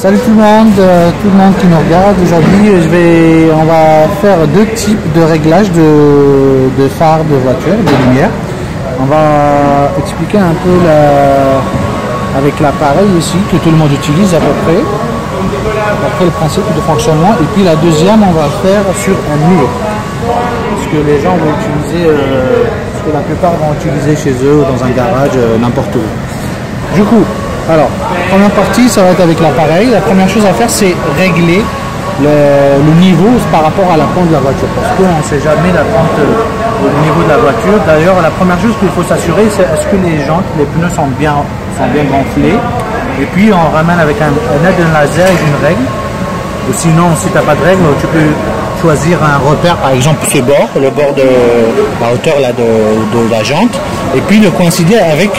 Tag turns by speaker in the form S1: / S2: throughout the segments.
S1: Salut tout le monde qui nous regarde. Aujourd'hui, on va faire deux types de réglages de phares de voiture, de lumière. On va expliquer un peu avec l'appareil ici que tout le monde utilise à peu près. Après le principe de fonctionnement. Et puis la deuxième, on va faire sur un mur. Ce que les gens vont utiliser, ce que la plupart vont utiliser chez eux, dans un garage, n'importe où. Du coup, alors, première partie, ça va être avec l'appareil. La première chose à faire, c'est régler le niveau par rapport à la pente de la voiture. Parce qu'on ne sait jamais la pente au niveau de la voiture. D'ailleurs, la première chose qu'il faut s'assurer, c'est est-ce que les jantes, les pneus sont bien gonflés. Et puis, on ramène avec un aide d'un laser et d'une règle. Ou sinon, si tu n'as pas de règle, tu peux choisir un repère, par exemple ce bord, le bord de la hauteur là, de la jante, et puis le coïncider avec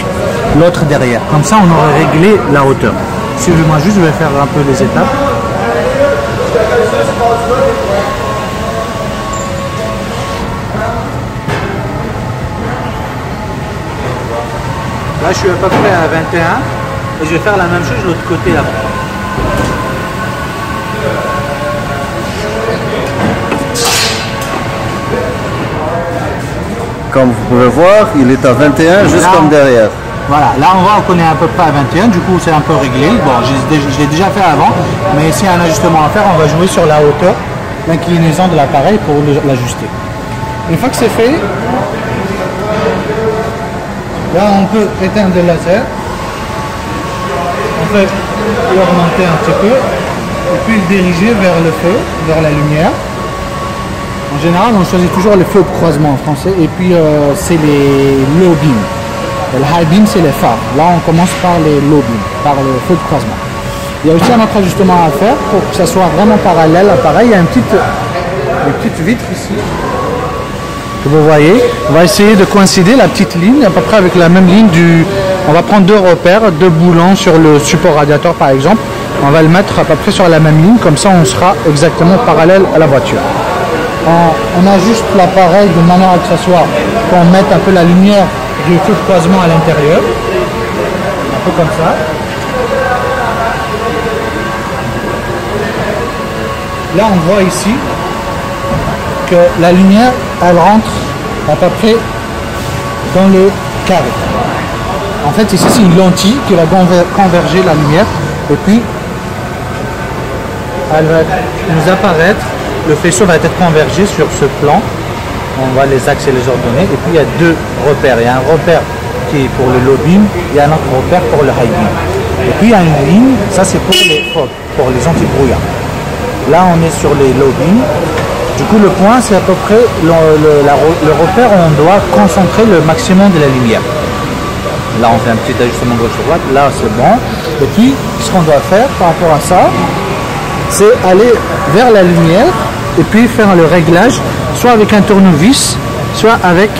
S1: l'autre derrière. Comme ça, on aurait réglé la hauteur. Suivez-moi juste, je vais faire un peu les étapes. Là, je suis à peu près à 21 et je vais faire la même chose de l'autre côté là-bas.
S2: Comme vous pouvez voir, il est à 21 juste comme derrière.
S1: Voilà, là on est à peu près à 21, du coup c'est un peu réglé. Bon, je l'ai déjà fait avant, mais s'il y a un ajustement à faire, on va jouer sur la hauteur, l'inclinaison de l'appareil pour l'ajuster. Une fois que c'est fait, là on peut éteindre le laser, on peut l'augmenter un petit peu, et puis le diriger vers le feu, vers la lumière. En général, on choisit toujours les feux de croisement en français, et puis c'est les low beam. Et le high beam, c'est les phares. Là, on commence par les low beam, par le feu de croisement. Il y a aussi un autre ajustement à faire pour que ça soit vraiment parallèle. Pareil, il y a une petite vitre ici que vous voyez. On va essayer de coïncider la petite ligne à peu près avec la même ligne du. On va prendre deux repères, deux boulons sur le support radiateur par exemple. On va le mettre à peu près sur la même ligne, comme ça on sera exactement parallèle à la voiture. On ajuste l'appareil de manière à que ça soit, qu'on mette un peu la lumière du feu de croisement à l'intérieur, un peu comme ça. Là on voit ici que la lumière elle rentre à peu près dans le carré. En fait ici c'est une lentille qui va converger la lumière et puis elle va nous apparaître. Le faisceau va être convergé sur ce plan. On va les axes et les ordonner. Et puis il y a deux repères. Il y a un repère qui est pour le low beam. Il y a un autre repère pour le high beam. Et puis il y a une ligne. Ça c'est pour les anti-brouillard. Là on est sur les low beam. Du coup le point c'est à peu près le repère où on doit concentrer le maximum de la lumière. Là on fait un petit ajustement gauche-droite. Là c'est bon. Et puis ce qu'on doit faire par rapport à ça, c'est aller vers la lumière et puis faire le réglage soit avec un tournevis, soit avec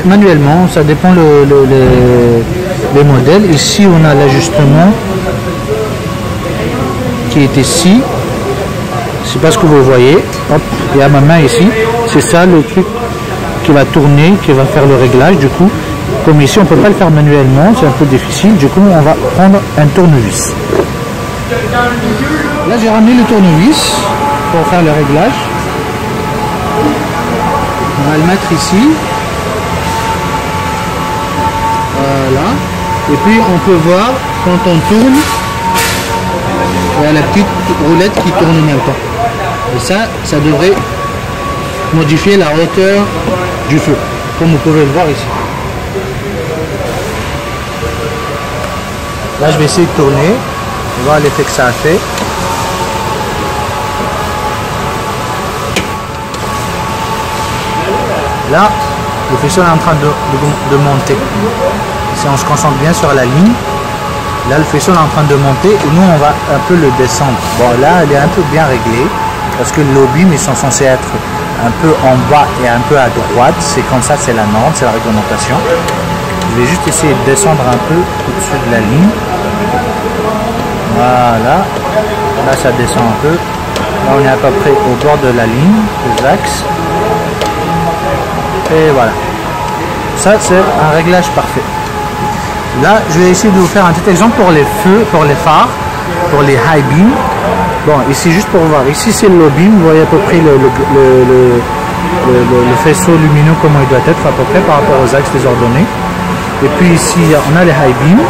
S1: manuellement, ça dépend les modèles. Ici on a l'ajustement qui est ici, je sais pas ce que vous voyez. Hop, il y a ma main ici, c'est ça le truc qui va tourner, qui va faire le réglage. Du coup comme ici on ne peut pas le faire manuellement, c'est un peu difficile, du coup on va prendre un tournevis. Là j'ai ramené le tournevis pour faire le réglage. On va le mettre ici. Voilà. Et puis on peut voir quand on tourne, il y a la petite roulette qui tourne en même temps. Et ça devrait modifier la hauteur du feu, comme vous pouvez le voir ici. Là je vais essayer de tourner. On va voir l'effet que ça a fait. Là, le faisceau est en train de monter. Si on se concentre bien sur la ligne, là le faisceau est en train de monter et nous on va un peu le descendre. Bon là, elle est un peu bien réglée parce que le low beam ils sont censés être un peu en bas et un peu à droite. C'est comme ça, c'est la norme, c'est la réglementation. Je vais juste essayer de descendre un peu au-dessus de la ligne. Voilà, là ça descend un peu. Là on est à peu près au bord de la ligne, des axes. Et voilà. Ça c'est un réglage parfait. Là, je vais essayer de vous faire un petit exemple pour les feux, pour les phares, pour les high beams. Bon, ici, juste pour voir, ici c'est le low beam, vous voyez à peu près le faisceau lumineux, comment il doit être à peu près par rapport aux axes désordonnés. Et puis ici, on a les high beams.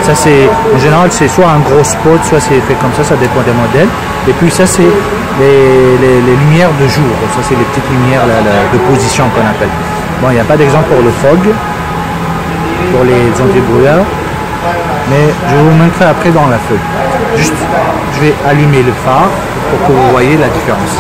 S1: Ça, c'est, en général, c'est soit un gros spot, soit c'est fait comme ça dépend des modèles. Et puis ça, c'est les lumières de jour. Ça, c'est les petites lumières de position qu'on appelle. Bon, il n'y a pas d'exemple pour le fog, pour les anti-brouillards, mais je vous montrerai après dans la feuille. Juste, je vais allumer le phare pour que vous voyez la différence.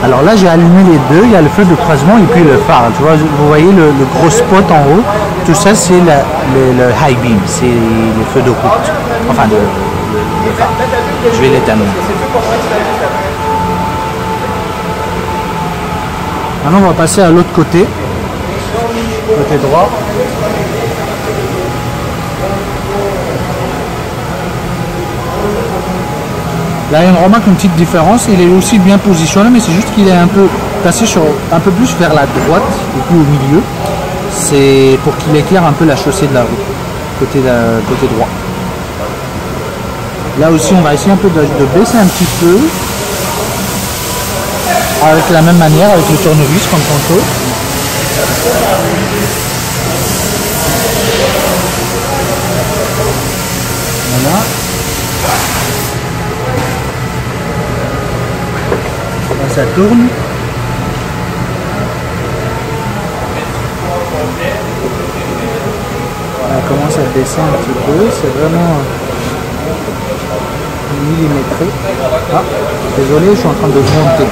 S1: Alors là, j'ai allumé les deux, il y a le feu de croisement et puis le phare. Tu vois, vous voyez le gros spot en haut, tout ça c'est le high beam, c'est le feu de route, enfin le phare. Je vais l'éteindre. Maintenant, on va passer à l'autre côté droit. Là, on remarque une petite différence, il est aussi bien positionné, mais c'est juste qu'il est un peu placé un peu plus vers la droite et puis au milieu. C'est pour qu'il éclaire un peu la chaussée de la route, côté droit. Là aussi, on va essayer un peu de baisser un petit peu, avec la même manière, avec le tournevis comme tantôt. Voilà. Là, ça tourne. On commence à baisser un petit peu. C'est vraiment millimétré. Ah, désolé, je suis en train de monter.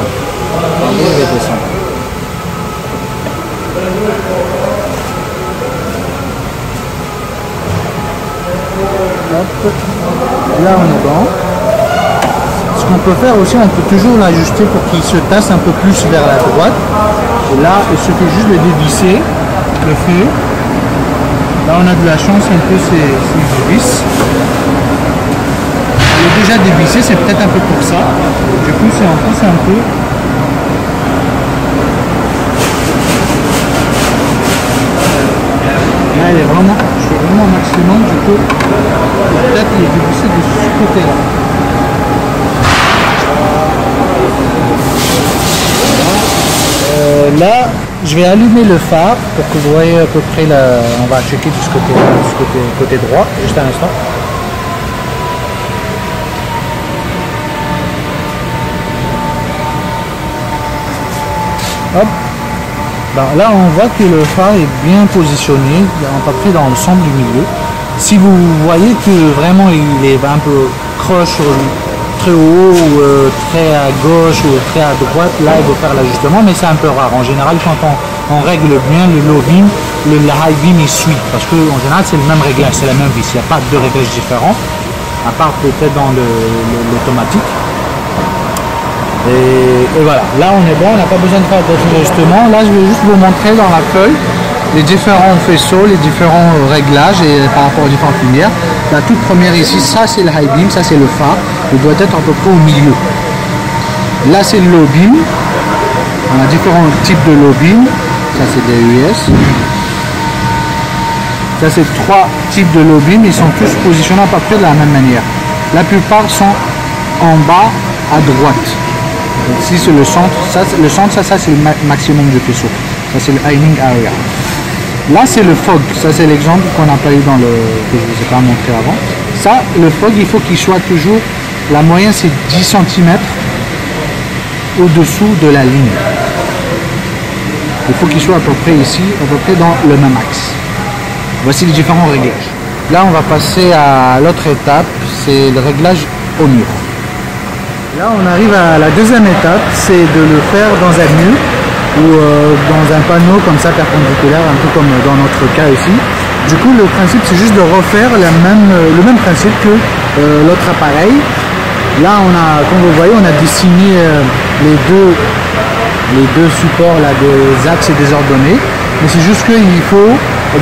S1: Je vais descendre. Hop. Là, on est bon. Ce qu'on peut faire aussi, on peut toujours l'ajuster pour qu'il se tasse un peu plus vers la droite. Et là, il suffit juste de dévisser le feu. Là, on a de la chance un peu, c'est vis. Il est déjà dévissé, c'est peut-être un peu pour ça. Du coup, c'est en pousse un peu. Là, il est vraiment, je fais vraiment au maximum, du coup, peut-être les dévisser de ce côté-là. Là, je vais allumer le phare pour que vous voyez à peu près la... On va checker de ce côté droit, juste un instant. Hop. Ben, là, on voit que le phare est bien positionné, à peu près dans le centre du milieu. Si vous voyez que vraiment il est un peu croche très haut ou très à gauche ou très à droite, là il faut faire l'ajustement, mais c'est un peu rare. En général, quand on règle bien le low beam, le high beam il suit, parce qu'en général c'est le même réglage, c'est la même vis, il n'y a pas de réglage différent, à part peut-être dans l'automatique. Et voilà, là on est bon, on n'a pas besoin de faire d'autres ajustements. Là je vais juste vous montrer dans la feuille les différents faisceaux, les différents réglages et par rapport aux différentes lumières. La toute première ici, ça c'est le high beam, ça c'est le phare, il doit être à peu près au milieu. Là c'est le low beam, on a différents types de low beam, ça c'est des US. Ça c'est 3 types de low beam, ils sont tous positionnés à peu près de la même manière. La plupart sont en bas à droite. Ici c'est le centre, ça c'est le maximum du faisceau, ça c'est le aiming area. Là c'est le fog, ça c'est l'exemple qu'on n'a pas eu dans que je ne vous ai pas montré avant. Ça, le fog, il faut qu'il soit toujours, la moyenne c'est 10 cm au-dessous de la ligne. Il faut qu'il soit à peu près ici, à peu près dans le même axe. Voici les différents réglages. Là on va passer à l'autre étape, c'est le réglage au mur. Là on arrive à la deuxième étape, c'est de le faire dans un mur ou dans un panneau comme ça perpendiculaire, un peu comme dans notre cas ici. Du coup le principe c'est juste de refaire le même principe que l'autre appareil. Là on a, comme vous voyez, on a dessiné les deux supports là, des axes et des ordonnées, mais c'est juste qu'il faut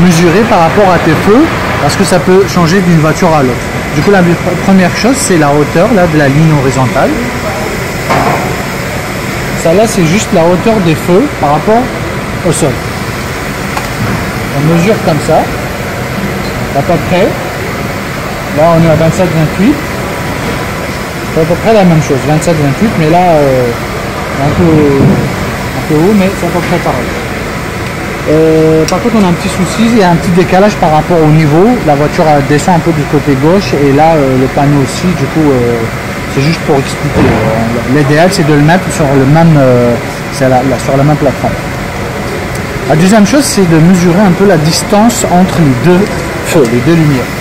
S1: mesurer par rapport à tes feux, parce que ça peut changer d'une voiture à l'autre. Du coup, la première chose, c'est la hauteur là, de la ligne horizontale. Ça là, c'est juste la hauteur des feux par rapport au sol. On mesure comme ça, à peu près. Là, on est à 27-28. C'est à peu près la même chose, 27-28, mais là, un peu haut, mais c'est à peu près pareil. Par contre, on a un petit souci, il y a un petit décalage par rapport au niveau. La voiture descend un peu du côté gauche et là, le panneau aussi. Du coup, c'est juste pour expliquer. L'idéal, c'est de le mettre sur le même, sur la même plateforme. La deuxième chose, c'est de mesurer un peu la distance entre les deux feux, les deux lumières.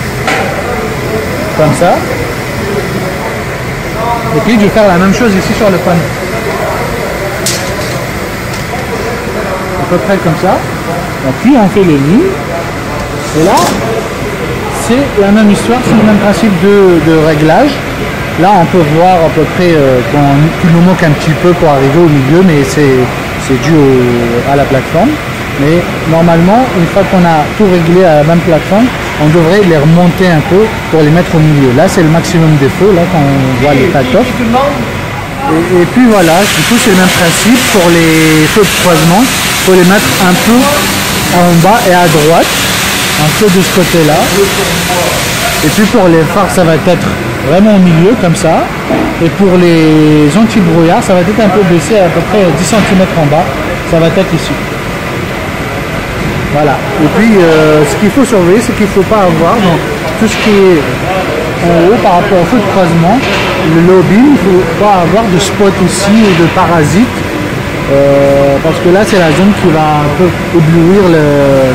S1: Comme ça. Et puis, je vais faire la même chose ici sur le panneau. À peu près comme ça. Et puis on fait les lignes. Et là, c'est la même histoire, c'est le même principe de réglage. Là, on peut voir à peu près qu'il nous manque un petit peu pour arriver au milieu, mais c'est dû à la plateforme. Mais normalement, une fois qu'on a tout réglé à la même plateforme, on devrait les remonter un peu pour les mettre au milieu. Là, c'est le maximum des feux, là, quand on voit les cut-off. Et puis voilà, du coup, c'est le même principe pour les feux de croisement. Il faut les mettre un peu en bas et à droite, un peu de ce côté-là. Et puis pour les phares, ça va être vraiment au milieu, comme ça. Et pour les anti-brouillard, ça va être un peu baissé à peu près 10 cm en bas. Ça va être ici. Voilà. Et puis, ce qu'il faut surveiller, c'est qu'il ne faut pas avoir donc, tout ce qui est en haut par rapport au feu de croisement, le lobby, il ne faut pas avoir de spot ici ou de parasites. Parce que là, c'est la zone qui va un peu éblouir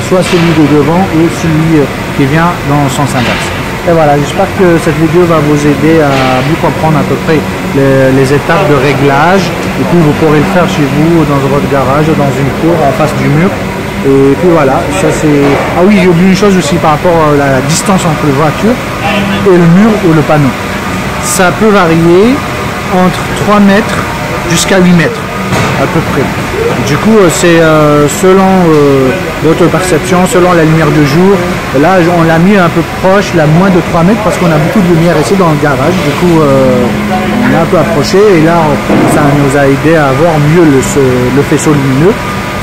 S1: soit celui de devant ou celui qui vient dans le sens inverse. Et voilà, j'espère que cette vidéo va vous aider à mieux comprendre à peu près les étapes de réglage. Et puis, vous pourrez le faire chez vous, dans votre garage, dans une cour, en face du mur. Et puis voilà, ça c'est... Ah oui, j'ai oublié une chose aussi par rapport à la distance entre la voiture et le mur ou le panneau. Ça peut varier entre 3 mètres jusqu'à 8 mètres, à peu près. Du coup, c'est selon votre perception, selon la lumière de jour. Là, on l'a mis un peu proche, là, moins de 3 mètres, parce qu'on a beaucoup de lumière ici dans le garage. Du coup, on a un peu approché et là, ça nous a aidé à voir mieux le faisceau lumineux.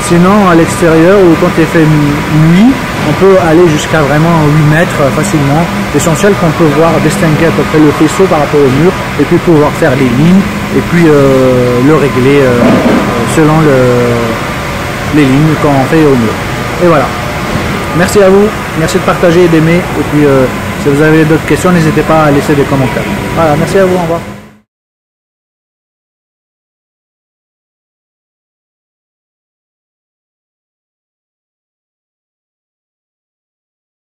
S1: Sinon, à l'extérieur ou quand il fait nuit, on peut aller jusqu'à vraiment 8 mètres facilement. L'essentiel qu'on peut voir, distinguer à peu près le faisceau par rapport au mur et puis pouvoir faire les lignes et puis le régler selon les lignes qu'on fait au mur. Et voilà. Merci à vous, merci de partager et d'aimer. Et puis si vous avez d'autres questions, n'hésitez pas à laisser des commentaires. Voilà, merci à vous, au revoir.